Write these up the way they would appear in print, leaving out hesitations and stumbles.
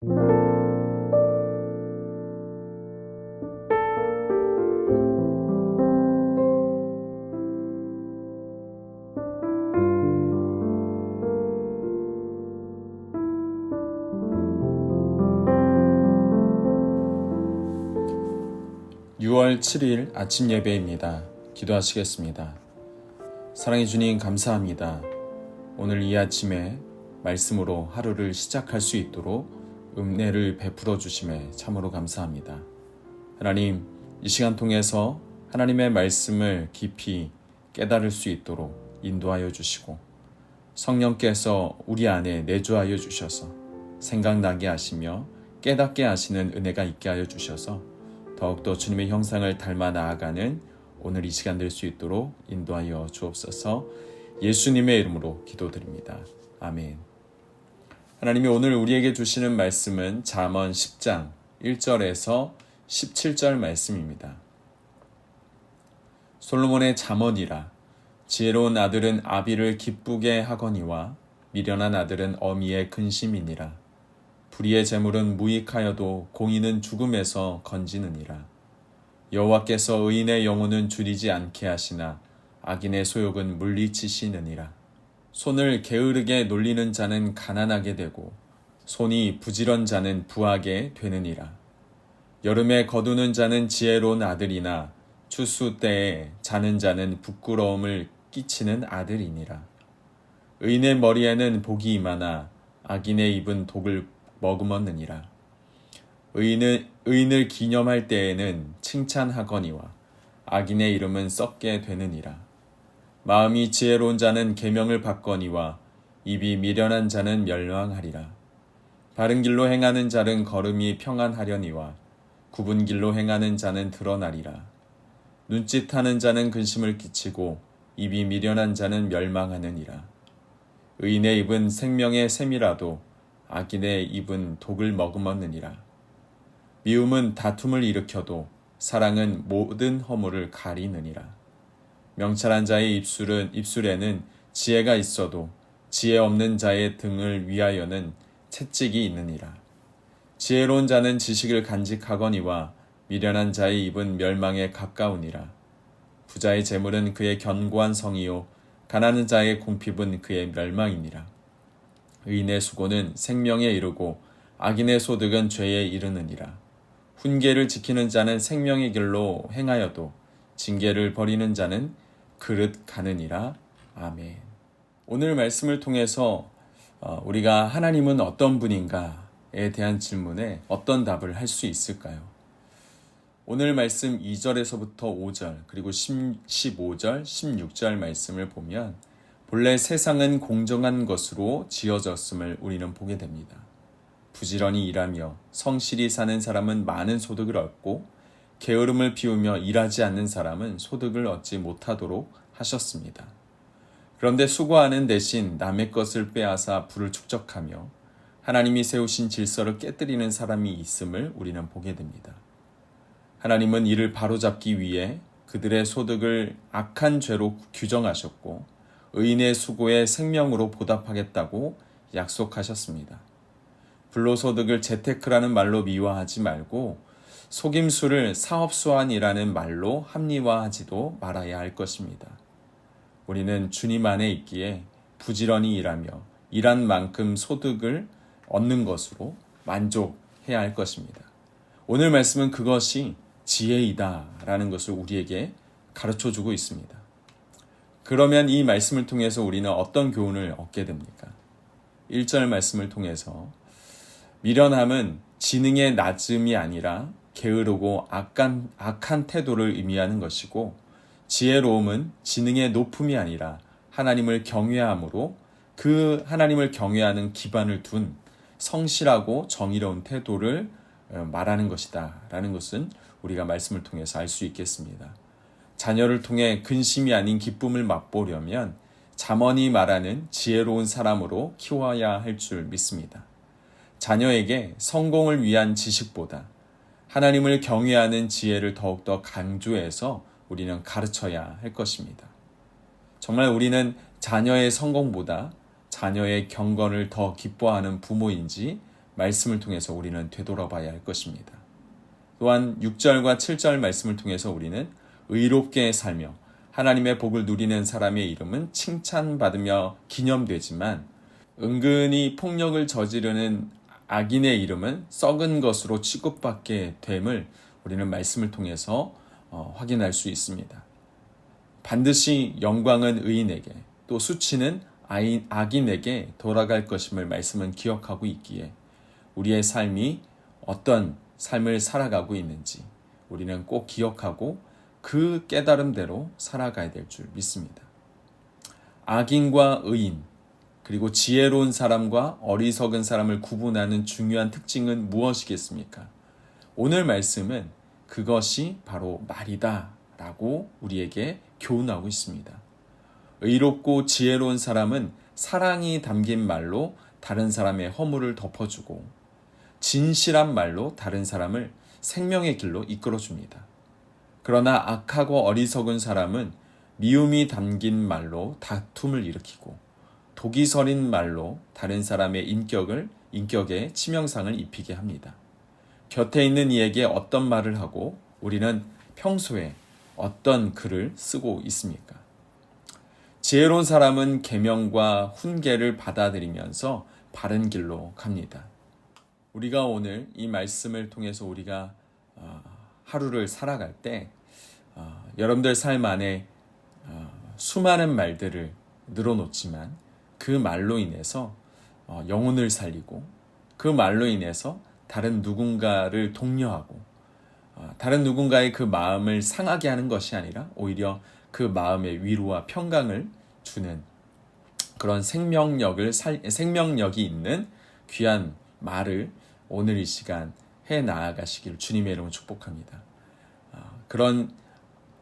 (6월 7일) 아침 예배입니다. 기도하시겠습니다. 사랑해 주님, 감사합니다. 오늘 이 아침에 말씀으로 하루를 시작할 수 있도록 은혜를 베풀어 주심에 참으로 감사합니다. 하나님, 이 시간 통해서 하나님의 말씀을 깊이 깨달을 수 있도록 인도하여 주시고, 성령께서 우리 안에 내주하여 주셔서 생각나게 하시며 깨닫게 하시는 은혜가 있게 하여 주셔서 더욱더 주님의 형상을 닮아 나아가는 오늘 이 시간 될 수 있도록 인도하여 주옵소서. 예수님의 이름으로 기도드립니다. 아멘. 하나님이 오늘 우리에게 주시는 말씀은 잠언 10장 1절에서 17절 말씀입니다. 솔로몬의 잠언이라. 지혜로운 아들은 아비를 기쁘게 하거니와 미련한 아들은 어미의 근심이니라. 불의의 재물은 무익하여도 공의는 죽음에서 건지느니라. 여호와께서 의인의 영혼은 줄이지 않게 하시나 악인의 소욕은 물리치시느니라. 손을 게으르게 놀리는 자는 가난하게 되고 손이 부지런 자는 부하게 되느니라. 여름에 거두는 자는 지혜로운 아들이나 추수 때에 자는 자는 부끄러움을 끼치는 아들이니라. 의인의 머리에는 복이 임하나 악인의 입은 독을 머금었느니라. 의인을 기념할 때에는 칭찬하거니와 악인의 이름은 썩게 되느니라. 마음이 지혜로운 자는 계명을 받거니와 입이 미련한 자는 멸망하리라. 바른 길로 행하는 자는 걸음이 평안하려니와 굽은 길로 행하는 자는 드러나리라. 눈짓하는 자는 근심을 끼치고 입이 미련한 자는 멸망하느니라. 의인의 입은 생명의 샘이라도 악인의 입은 독을 머금었느니라. 미움은 다툼을 일으켜도 사랑은 모든 허물을 가리느니라. 명철한 자의 입술에는 지혜가 있어도 지혜 없는 자의 등을 위하여는 채찍이 있느니라. 지혜로운 자는 지식을 간직하거니와 미련한 자의 입은 멸망에 가까우니라. 부자의 재물은 그의 견고한 성이요 가난한 자의 궁핍은 그의 멸망이니라. 의인의 수고는 생명에 이르고 악인의 소득은 죄에 이르느니라. 훈계를 지키는 자는 생명의 길로 행하여도 징계를 버리는 자는 그릇 가느니라. 아멘. 오늘 말씀을 통해서 우리가 하나님은 어떤 분인가에 대한 질문에 어떤 답을 할 수 있을까요? 오늘 말씀 2절에서부터 5절 그리고 15절, 16절 말씀을 보면 본래 세상은 공정한 것으로 지어졌음을 우리는 보게 됩니다. 부지런히 일하며 성실히 사는 사람은 많은 소득을 얻고 게으름을 피우며 일하지 않는 사람은 소득을 얻지 못하도록 하셨습니다. 그런데 수고하는 대신 남의 것을 빼앗아 부를 축적하며 하나님이 세우신 질서를 깨뜨리는 사람이 있음을 우리는 보게 됩니다. 하나님은 이를 바로잡기 위해 그들의 소득을 악한 죄로 규정하셨고 의인의 수고에 생명으로 보답하겠다고 약속하셨습니다. 불로소득을 재테크라는 말로 미화하지 말고 속임수를 사업수완이라는 말로 합리화하지도 말아야 할 것입니다. 우리는 주님 안에 있기에 부지런히 일하며 일한 만큼 소득을 얻는 것으로 만족해야 할 것입니다. 오늘 말씀은 그것이 지혜이다라는 것을 우리에게 가르쳐주고 있습니다. 그러면 이 말씀을 통해서 우리는 어떤 교훈을 얻게 됩니까? 1절 말씀을 통해서 미련함은 지능의 낮음이 아니라 게으르고 악한 태도를 의미하는 것이고 지혜로움은 지능의 높음이 아니라 하나님을 경외함으로 그 하나님을 경외하는 기반을 둔 성실하고 정의로운 태도를 말하는 것이다 라는 것은 우리가 말씀을 통해서 알 수 있겠습니다. 자녀를 통해 근심이 아닌 기쁨을 맛보려면 잠언이 말하는 지혜로운 사람으로 키워야 할 줄 믿습니다. 자녀에게 성공을 위한 지식보다 하나님을 경외하는 지혜를 더욱더 강조해서 우리는 가르쳐야 할 것입니다. 정말 우리는 자녀의 성공보다 자녀의 경건을 더 기뻐하는 부모인지 말씀을 통해서 우리는 되돌아봐야 할 것입니다. 또한 6절과 7절 말씀을 통해서 우리는 의롭게 살며 하나님의 복을 누리는 사람의 이름은 칭찬받으며 기념되지만 은근히 폭력을 저지르는 악인의 이름은 썩은 것으로 취급받게 됨을 우리는 말씀을 통해서 확인할 수 있습니다. 반드시 영광은 의인에게 또 수치는 악인에게 돌아갈 것임을 말씀은 기억하고 있기에 우리의 삶이 어떤 삶을 살아가고 있는지 우리는 꼭 기억하고 그 깨달음대로 살아가야 될 줄 믿습니다. 악인과 의인 그리고 지혜로운 사람과 어리석은 사람을 구분하는 중요한 특징은 무엇이겠습니까? 오늘 말씀은 그것이 바로 말이다 라고 우리에게 교훈하고 있습니다. 의롭고 지혜로운 사람은 사랑이 담긴 말로 다른 사람의 허물을 덮어주고 진실한 말로 다른 사람을 생명의 길로 이끌어줍니다. 그러나 악하고 어리석은 사람은 미움이 담긴 말로 다툼을 일으키고 독이 서린 말로 다른 사람의 인격에 치명상을 입히게 합니다. 곁에 있는 이에게 어떤 말을 하고 우리는 평소에 어떤 글을 쓰고 있습니까? 지혜로운 사람은 계명과 훈계를 받아들이면서 바른 길로 갑니다. 우리가 오늘 이 말씀을 통해서 우리가 하루를 살아갈 때 여러분들 삶 안에 수많은 말들을 늘어놓지만 그 말로 인해서 영혼을 살리고 그 말로 인해서 다른 누군가를 독려하고 다른 누군가의 그 마음을 상하게 하는 것이 아니라 오히려 그 마음의 위로와 평강을 주는 그런 생명력이 있는 귀한 말을 오늘 이 시간 해 나아가시길 주님의 이름으로 축복합니다. 그런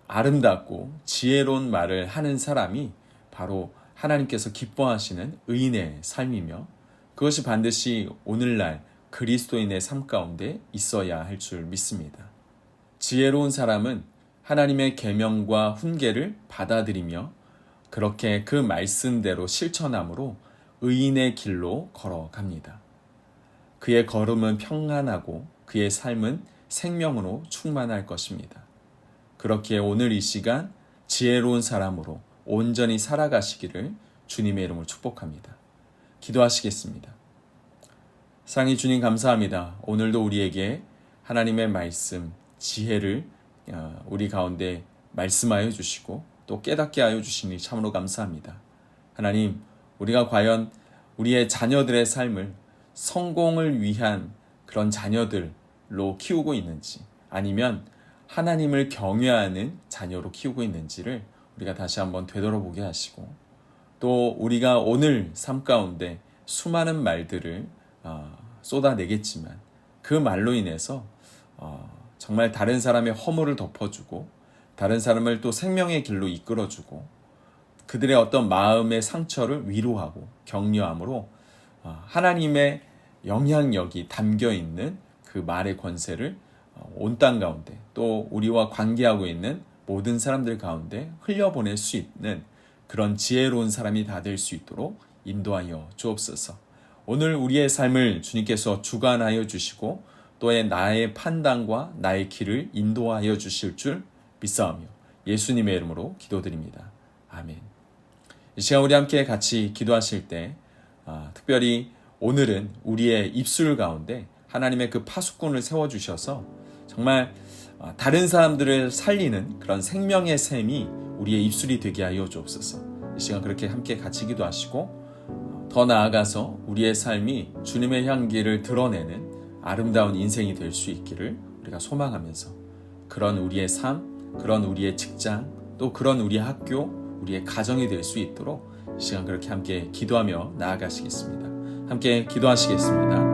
아름답고 지혜로운 말을 하는 사람이 바로 하나님께서 기뻐하시는 의인의 삶이며 그것이 반드시 오늘날 그리스도인의 삶 가운데 있어야 할 줄 믿습니다. 지혜로운 사람은 하나님의 계명과 훈계를 받아들이며 그렇게 그 말씀대로 실천함으로 의인의 길로 걸어갑니다. 그의 걸음은 평안하고 그의 삶은 생명으로 충만할 것입니다. 그렇기에 오늘 이 시간 지혜로운 사람으로 온전히 살아가시기를 주님의 이름으로 축복합니다. 기도하시겠습니다. 사랑의 주님 감사합니다. 오늘도 우리에게 하나님의 말씀, 지혜를 우리 가운데 말씀하여 주시고 또 깨닫게 하여 주시니 참으로 감사합니다. 하나님, 우리가 과연 우리의 자녀들의 삶을 성공을 위한 그런 자녀들로 키우고 있는지 아니면 하나님을 경외하는 자녀로 키우고 있는지를 우리가 다시 한번 되돌아보게 하시고 또 우리가 오늘 삶 가운데 수많은 말들을 쏟아내겠지만 그 말로 인해서 정말 다른 사람의 허물을 덮어주고 다른 사람을 또 생명의 길로 이끌어주고 그들의 어떤 마음의 상처를 위로하고 격려함으로 하나님의 영향력이 담겨있는 그 말의 권세를 온 땅 가운데 또 우리와 관계하고 있는 모든 사람들 가운데 흘려보낼 수 있는 그런 지혜로운 사람이 다 될 수 있도록 인도하여 주옵소서. 오늘 우리의 삶을 주님께서 주관하여 주시고 또한 나의 판단과 나의 길을 인도하여 주실 줄 믿사오며 예수님의 이름으로 기도드립니다. 아멘. 이 시간 우리 함께 같이 기도하실 때 특별히 오늘은 우리의 입술 가운데 하나님의 그 파수꾼을 세워주셔서 정말 다른 사람들을 살리는 그런 생명의 샘이 우리의 입술이 되게 하여 주옵소서. 이 시간 그렇게 함께 같이 기도하시고 더 나아가서 우리의 삶이 주님의 향기를 드러내는 아름다운 인생이 될 수 있기를 우리가 소망하면서 그런 우리의 삶, 그런 우리의 직장, 또 그런 우리의 학교, 우리의 가정이 될 수 있도록 이 시간 그렇게 함께 기도하며 나아가시겠습니다. 함께 기도하시겠습니다.